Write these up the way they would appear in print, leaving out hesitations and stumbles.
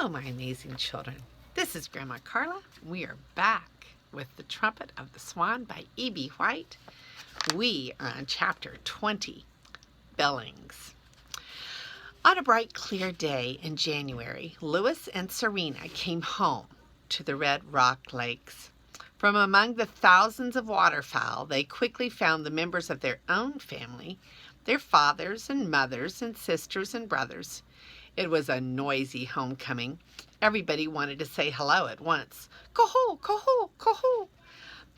Hello, my amazing children. This is Grandma Carla. We are back with The Trumpet of the Swan by E.B. White. We are on chapter 20, Billings. On a bright, clear day in January, Louis and Serena came home to the Red Rock Lakes. From among the thousands of waterfowl, they quickly found the members of their own family, their fathers and mothers and sisters and brothers. It was a noisy homecoming. Everybody wanted to say hello at once. Coho, coho, coho.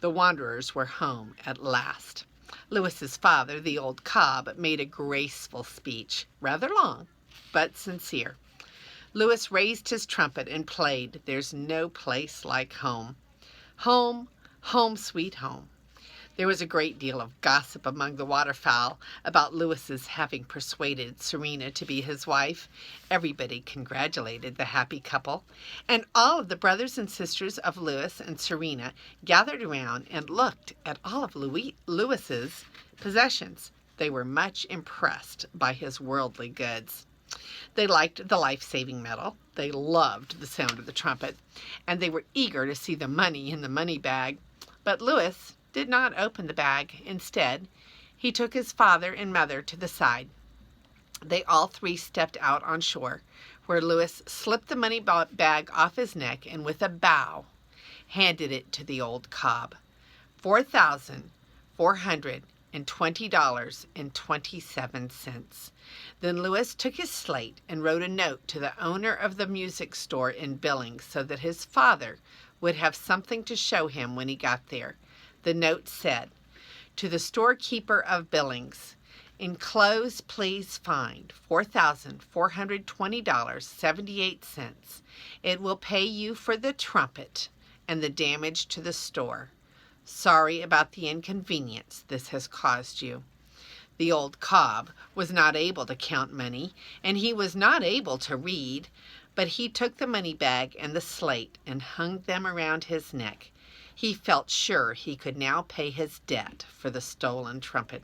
The wanderers were home at last. Louis's father, the old cob, made a graceful speech, rather long, but sincere. Louis raised his trumpet and played, "There's no place like home." Home, home, sweet home. There was a great deal of gossip among the waterfowl about Louis's having persuaded Serena to be his wife. Everybody congratulated the happy couple, and all of the brothers and sisters of Louis and Serena gathered around and looked at all of Louis's possessions. They were much impressed by his worldly goods. They liked the life-saving medal, they loved the sound of the trumpet, and they were eager to see the money in the money bag. But Louis did not open the bag. Instead, he took his father and mother to the side. They all three stepped out on shore, where Louis slipped the money bag off his neck and with a bow handed it to the old cob. $4,420.27. Then Louis took his slate and wrote a note to the owner of the music store in Billings so that his father would have something to show him when he got there. The note said, "To the storekeeper of Billings, enclosed please find $4,420.78. It will pay you for the trumpet and the damage to the store. Sorry about the inconvenience this has caused you." The old cob was not able to count money, and he was not able to read, but he took the money bag and the slate and hung them around his neck. He felt sure he could now pay his debt for the stolen trumpet.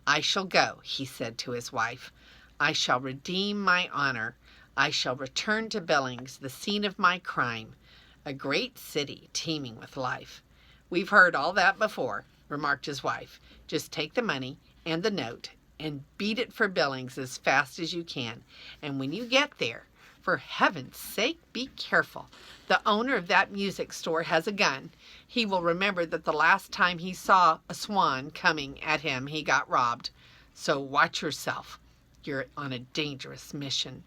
"I shall go," he said to his wife. "I shall redeem my honor. I shall return to Billings, the scene of my crime, a great city teeming with life." "We've heard all that before," remarked his wife. "Just take the money and the note and beat it for Billings as fast as you can. And when you get there, for heaven's sake, be careful. The owner of that music store has a gun. He will remember that the last time he saw a swan coming at him, he got robbed. So watch yourself. You're on a dangerous mission."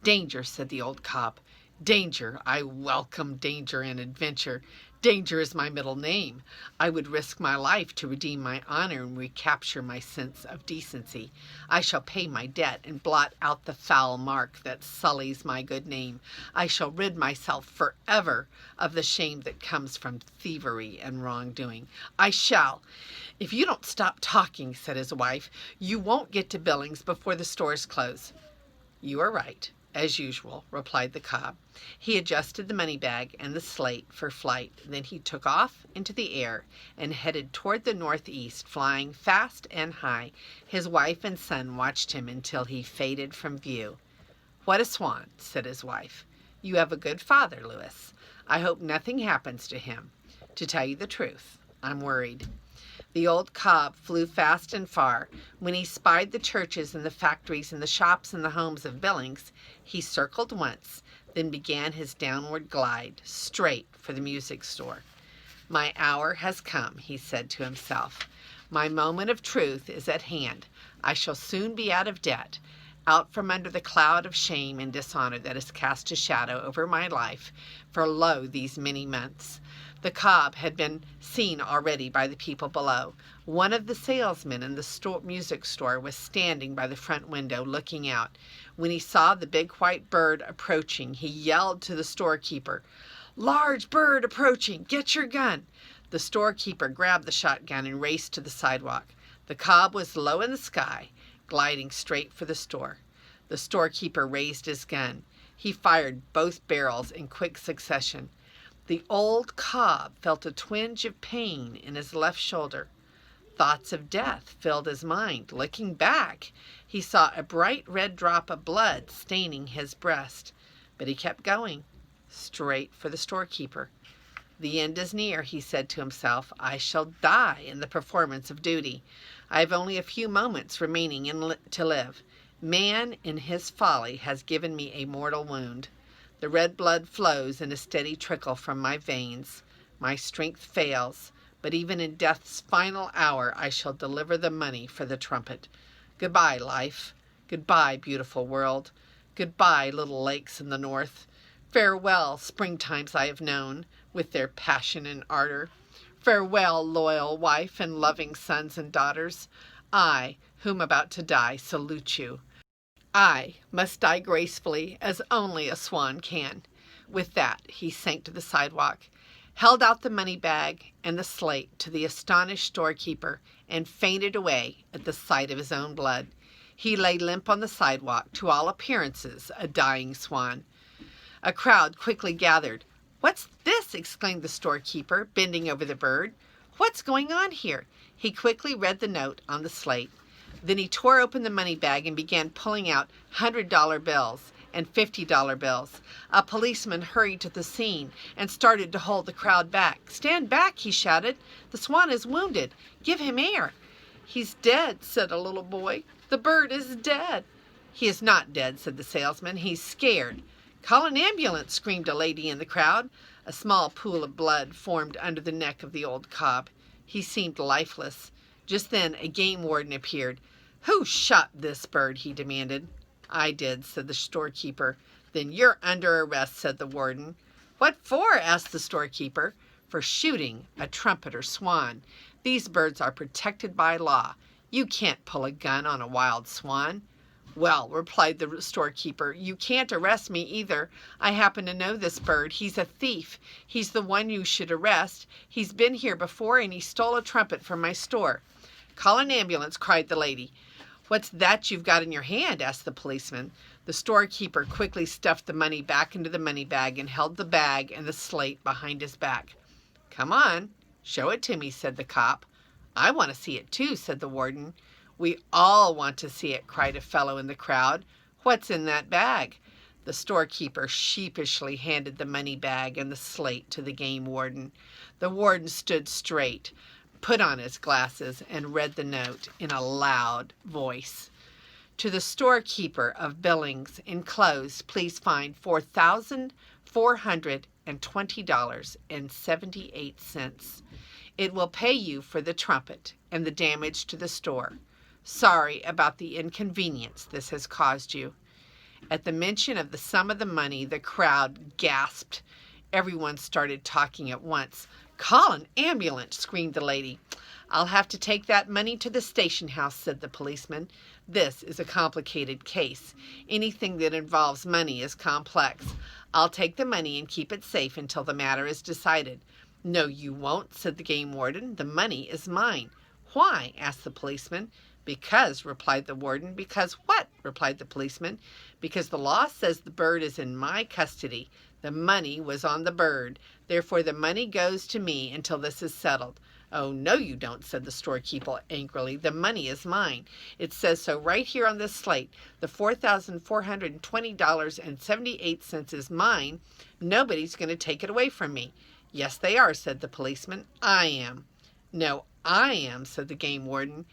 "Danger," said the old cob. "Danger. I welcome danger and adventure. Danger is my middle name. I would risk my life to redeem my honor and recapture my sense of decency. I shall pay my debt and blot out the foul mark that sullies my good name. I shall rid myself forever of the shame that comes from thievery and wrongdoing. I shall." "If you don't stop talking," said his wife, "you won't get to Billings before the stores close." "You are right, as usual," replied the cob. He adjusted the money bag and the slate for flight. Then he took off into the air and headed toward the northeast, flying fast and high. His wife and son watched him until he faded from view. "What a swan," said his wife. "You have a good father, Louis. I hope nothing happens to him. To tell you the truth, I'm worried." The old cob flew fast and far. When he spied the churches and the factories and the shops and the homes of Billings, he circled once, then began his downward glide, straight for the music store. "My hour has come," he said to himself. "My moment of truth is at hand. I shall soon be out of debt, out from under the cloud of shame and dishonor that has cast a shadow over my life for lo these many months." The cob had been seen already by the people below. One of the salesmen in the music store was standing by the front window looking out. When he saw the big white bird approaching, he yelled to the storekeeper, "Large bird approaching, get your gun." The storekeeper grabbed the shotgun and raced to the sidewalk. The cob was low in the sky, gliding straight for the store. The storekeeper raised his gun. He fired both barrels in quick succession. The old cob felt a twinge of pain in his left shoulder. Thoughts of death filled his mind. Looking back, he saw a bright red drop of blood staining his breast. But he kept going, straight for the storekeeper. The end is near, he said to himself. I shall die in the performance of duty. I have only a few moments remaining to live. Man, in his folly, has given me a mortal wound. The red blood flows in a steady trickle from my veins. My strength fails, but even in death's final hour I shall deliver the money for the trumpet. Goodbye, life. Goodbye, beautiful world. Goodbye, little lakes in the north. Farewell, springtimes I have known, with their passion and ardor. Farewell, loyal wife and loving sons and daughters. I, whom about to die, salute you. I must die gracefully, as only a swan can. With that, he sank to the sidewalk, held out the money bag and the slate to the astonished storekeeper, and fainted away at the sight of his own blood. He lay limp on the sidewalk, to all appearances a dying swan. A crowd quickly gathered. "What's this?" exclaimed the storekeeper, bending over the bird. "What's going on here?" He quickly read the note on the slate. Then he tore open the money bag and began pulling out $100 bills and $50 bills. A policeman hurried to the scene and started to hold the crowd back. "Stand back," he shouted. "The swan is wounded. Give him air." "He's dead," said a little boy. "The bird is dead." "He is not dead," said the salesman. "He's scared." "Call an ambulance," screamed a lady in the crowd. A small pool of blood formed under the neck of the old cob. He seemed lifeless. Just then a game warden appeared. "Who shot this bird?" he demanded. "I did," said the storekeeper. "Then you're under arrest," said the warden. "What for?" asked the storekeeper. "For shooting a trumpet or swan. These birds are protected by law. You can't pull a gun on a wild swan." "Well," replied the storekeeper, "you can't arrest me either. I happen to know this bird. He's a thief. He's the one you should arrest. He's been here before, and he stole a trumpet from my store." "Call an ambulance," cried the lady. "What's that you've got in your hand?" asked the policeman. The storekeeper quickly stuffed the money back into the money bag and held the bag and the slate behind his back. "Come on, show it to me," said the cop. "I want to see it too," said the warden. "We all want to see it," cried a fellow in the crowd. "What's in that bag?" The storekeeper sheepishly handed the money bag and the slate to the game warden. The warden stood straight, put on his glasses, and read the note in a loud voice. "To the storekeeper of Billings, enclosed, please find $4,420.78. It will pay you for the trumpet and the damage to the store. Sorry about the inconvenience this has caused you." At the mention of the sum of the money, the crowd gasped. Everyone started talking at once. "Call an ambulance," screamed the lady. "I'll have to take that money to the station house," said the policeman. "This is a complicated case. Anything that involves money is complex. I'll take the money and keep it safe until the matter is decided." "No, you won't," said the game warden. "The money is mine." "Why?" asked the policeman. "Because," replied the warden. "Because what?" replied the policeman. "Because the law says the bird is in my custody. The money was on the bird. Therefore the money goes to me until this is settled." "Oh, no, you don't," said the storekeeper angrily. "The money is mine. It says so right here on this slate. The $4,420.78 is mine. Nobody's going to take it away from me." "Yes, they are," said the policeman. "I am." "No, I am," said the game warden.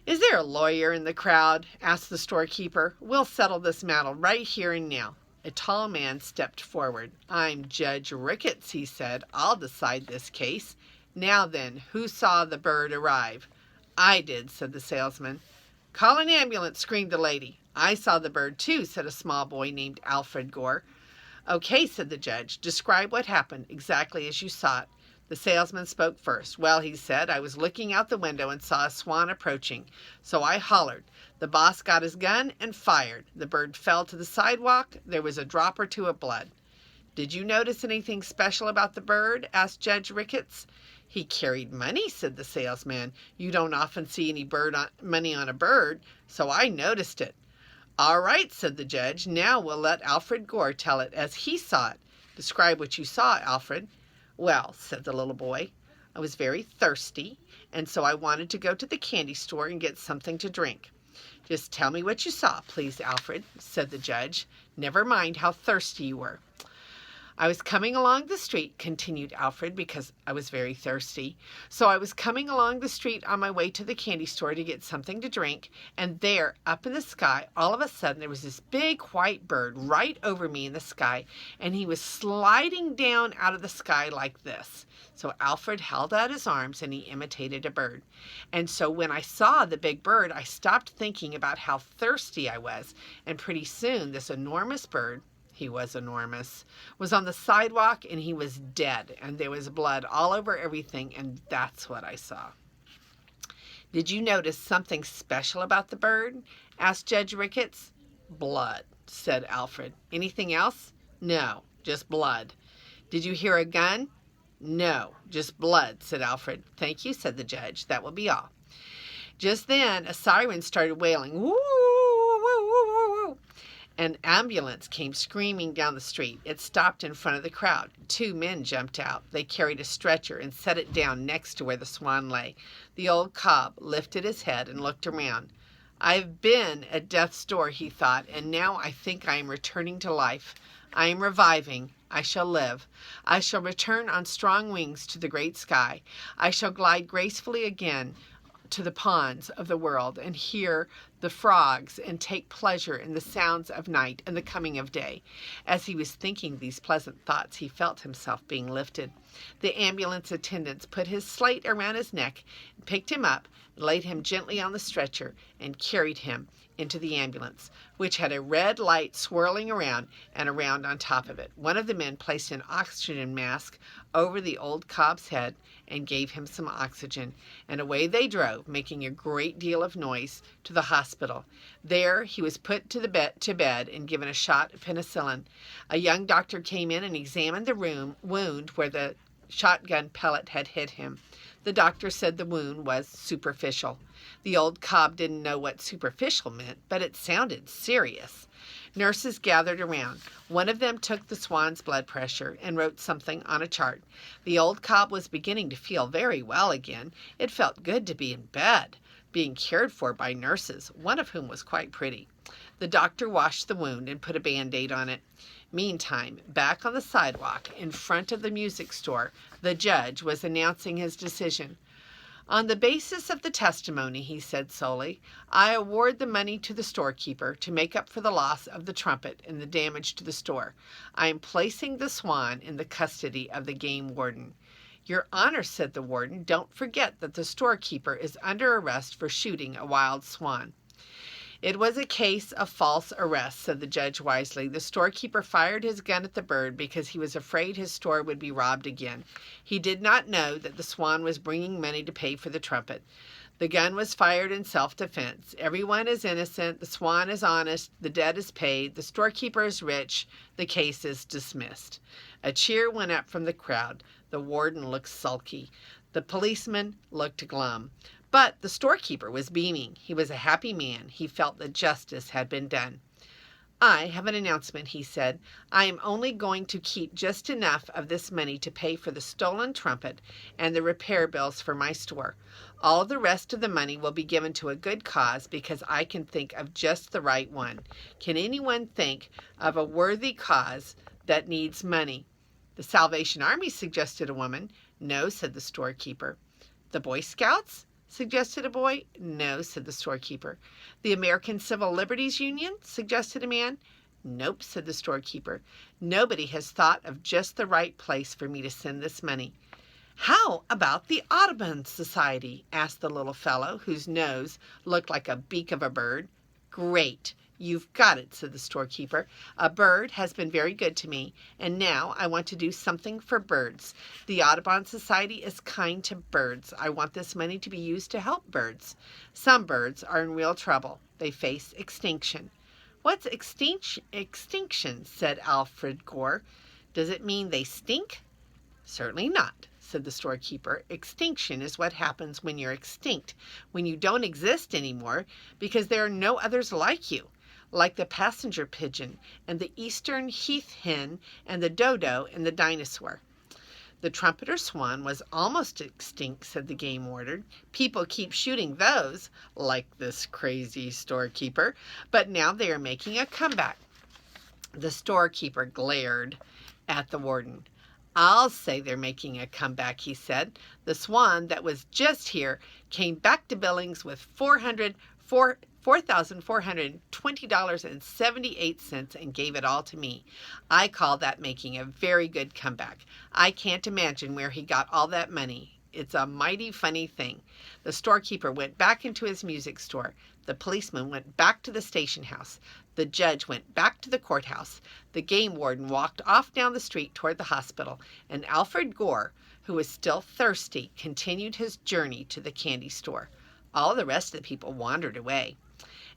"Is there a lawyer in the crowd?" asked the storekeeper. "We'll settle this matter right here and now." A tall man stepped forward. "I'm Judge Ricketts," he said. "I'll decide this case. Now then, who saw the bird arrive?" "I did," said the salesman. "Call an ambulance," screamed the lady. "I saw the bird too," said a small boy named Alfred Gore. "Okay," said the judge. "Describe what happened exactly as you saw it." The salesman spoke first. "Well," he said, "I was looking out the window and saw a swan approaching. So I hollered. The boss got his gun and fired. The bird fell to the sidewalk. There was a drop or two of blood." "Did you notice anything special about the bird?" asked Judge Ricketts. "He carried money," said the salesman. "You don't often see any money on a bird, so I noticed it." "All right," said the judge. "Now we'll let Alfred Gore tell it as he saw it. Describe what you saw, Alfred." "Well," said the little boy, "I was very thirsty, and so I wanted to go to the candy store and get something to drink." "Just tell me what you saw, please, Alfred," said the judge. Never mind how thirsty you were. I was coming along the street, continued Alfred, because I was very thirsty. So I was coming along the street on my way to the candy store to get something to drink, and there, up in the sky, all of a sudden there was this big white bird right over me in the sky, and he was sliding down out of the sky like this. So Alfred held out his arms and he imitated a bird. And so when I saw the big bird, I stopped thinking about how thirsty I was, and pretty soon this enormous bird, he was enormous, was on the sidewalk, and he was dead, and there was blood all over everything, and that's what I saw. Did you notice something special about the bird? Asked Judge Ricketts. Blood, said Alfred. Anything else? No, just blood. Did you hear a gun? No, just blood, said Alfred. Thank you, said the judge. That will be all. Just then, a siren started wailing, woo, woo, woo, woo, woo. An ambulance came screaming down the street. It stopped in front of the crowd. 2 men jumped out. They carried a stretcher and set it down next to where the Swan lay. The old cob lifted his head and looked around. I've been at death's door, he thought, and now I think I am returning to life. I am reviving. I shall live. I shall return on strong wings to the great sky. I shall glide gracefully again to the ponds of the world and hear the frogs and take pleasure in the sounds of night and the coming of day. As he was thinking these pleasant thoughts, he felt himself being lifted. The ambulance attendants put his slate around his neck, picked him up, laid him gently on the stretcher, and carried him into the ambulance, which had a red light swirling around and around on top of it. One of the men placed an oxygen mask over the old cob's head and gave him some oxygen, and away they drove, making a great deal of noise, to the hospital. There he was put to bed and given a shot of penicillin. A young doctor came in and examined the wound where the shotgun pellet had hit him. The doctor said the wound was superficial. The old cob didn't know what superficial meant, but it sounded serious. Nurses gathered around. One of them took the Swan's blood pressure and wrote something on a chart. The old cob was beginning to feel very well again. It felt good to be in bed, being cared for by nurses, one of whom was quite pretty. The doctor washed the wound and put a Band-Aid on it. Meantime, back on the sidewalk in front of the music store, the judge was announcing his decision. On the basis of the testimony, he said solely, I award the money to the storekeeper to make up for the loss of the Trumpet and the damage to the store. I am placing the Swan in the custody of the game warden. Your Honor, said the warden, don't forget that the storekeeper is under arrest for shooting a wild swan. It was a case of false arrest, said the judge wisely. The storekeeper fired his gun at the bird because he was afraid his store would be robbed again. He did not know that the Swan was bringing money to pay for the Trumpet. The gun was fired in self-defense. Everyone is innocent. The Swan is honest. The debt is paid. The storekeeper is rich. The case is dismissed. A cheer went up from the crowd. The warden looked sulky. The policeman looked glum. But the storekeeper was beaming. He was a happy man. He felt that justice had been done. I have an announcement, he said. I am only going to keep just enough of this money to pay for the stolen Trumpet and the repair bills for my store. All the rest of the money will be given to a good cause because I can think of just the right one. Can anyone think of a worthy cause that needs money? The Salvation Army, suggested a woman. No, said the storekeeper. The Boy Scouts? Suggested a boy. No, said the storekeeper. The American Civil Liberties Union? Suggested a man. Nope, said the storekeeper. Nobody has thought of just the right place for me to send this money. How about the Audubon Society? Asked the little fellow, whose nose looked like a beak of a bird. Great. You've got it, said the storekeeper. A bird has been very good to me, and now I want to do something for birds. The Audubon Society is kind to birds. I want this money to be used to help birds. Some birds are in real trouble. They face extinction. What's extinction? Said Alfred Gore. Does it mean they stink? Certainly not, said the storekeeper. Extinction is what happens when you're extinct, when you don't exist anymore because there are no others like you. Like the passenger pigeon and the eastern heath hen and the dodo and the dinosaur. The trumpeter swan was almost extinct, said the game warden. People keep shooting those, like this crazy storekeeper, but now they are making a comeback. The storekeeper glared at the warden. "I'll say they're making a comeback," he said. "The Swan that was just here came back to Billings with $4,420.78 and gave it all to me. I call that making a very good comeback. I can't imagine where he got all that money. It's a mighty funny thing." The storekeeper went back into his music store. The policeman went back to the station house. The judge went back to the courthouse. The game warden walked off down the street toward the hospital, and Alfred Gore, who was still thirsty, continued his journey to the candy store. All the rest of the people wandered away.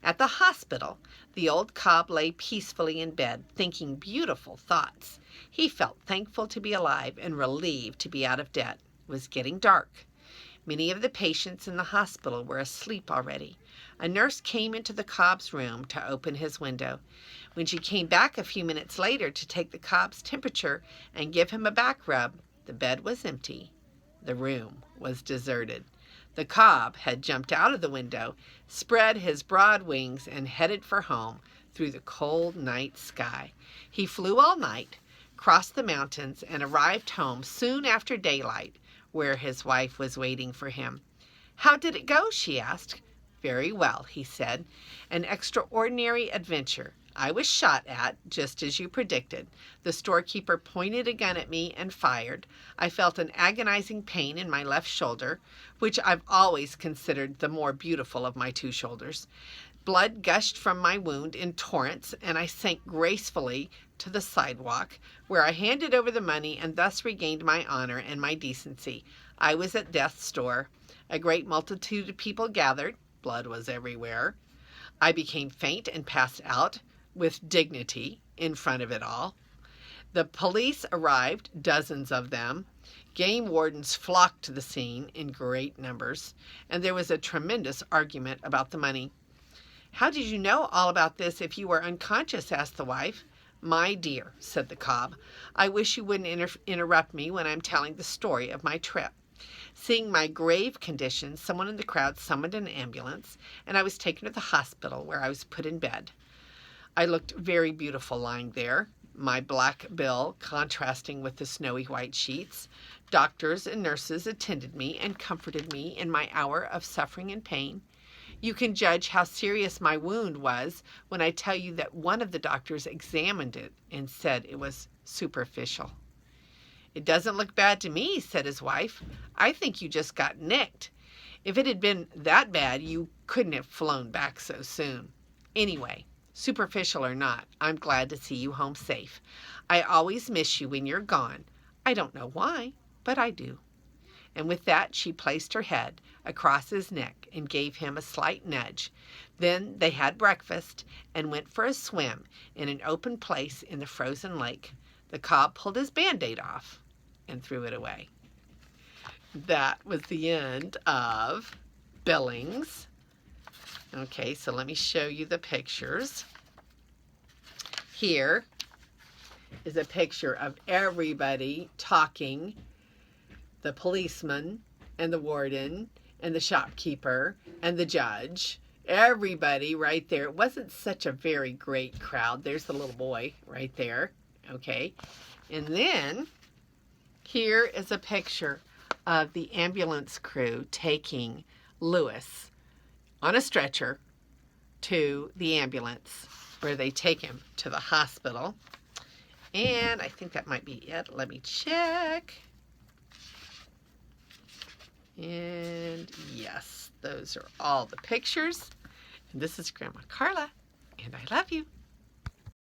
At the hospital, the old cob lay peacefully in bed, thinking beautiful thoughts. He felt thankful to be alive and relieved to be out of debt. It was getting dark. Many of the patients in the hospital were asleep already. A nurse came into the cob's room to open his window. When she came back a few minutes later to take the cob's temperature and give him a back rub, the bed was empty. The room was deserted. The cob had jumped out of the window, spread his broad wings, and headed for home through the cold night sky. He flew all night, crossed the mountains, and arrived home soon after daylight, where his wife was waiting for him. "How did it go?" she asked. "Very well," he said. "An extraordinary adventure. I was shot at, just as you predicted. The storekeeper pointed a gun at me and fired. I felt an agonizing pain in my left shoulder, which I've always considered the more beautiful of my two shoulders. Blood gushed from my wound in torrents, and I sank gracefully to the sidewalk, where I handed over the money and thus regained my honor and my decency. I was at death's door. A great multitude of people gathered. Blood was everywhere. I became faint and passed out, with dignity, in front of it all. The police arrived, dozens of them. Game wardens flocked to the scene in great numbers, and there was a tremendous argument about the money." "How did you know all about this if you were unconscious?" asked the wife. "My dear," said the cob, "I wish you wouldn't interrupt me when I'm telling the story of my trip. Seeing my grave condition, someone in the crowd summoned an ambulance, and I was taken to the hospital, where I was put in bed. I looked very beautiful lying there, my black bill contrasting with the snowy white sheets. Doctors and nurses attended me and comforted me in my hour of suffering and pain. You can judge how serious my wound was when I tell you that one of the doctors examined it and said it was superficial." "It doesn't look bad to me," said his wife. "I think you just got nicked. If it had been that bad, you couldn't have flown back so soon. Anyway, superficial or not, I'm glad to see you home safe. I always miss you when you're gone. I don't know why, but I do." And with that she placed her head across his neck and gave him a slight nudge. Then they had breakfast and went for a swim in an open place in the frozen lake. The cob pulled his Band-Aid off and threw it away. That was the end of Billings. Okay, so let me show you the pictures. Here is a picture of everybody talking, the policeman and the warden and the shopkeeper and the judge. Everybody right there. It wasn't such a very great crowd. There's the little boy right there. Okay. And then here is a picture of the ambulance crew taking Lewis on a stretcher to the ambulance, where they take him to the hospital. And I think that might be it. Let me check. And yes, those are all the pictures. And this is Grandma Carla, and I love you.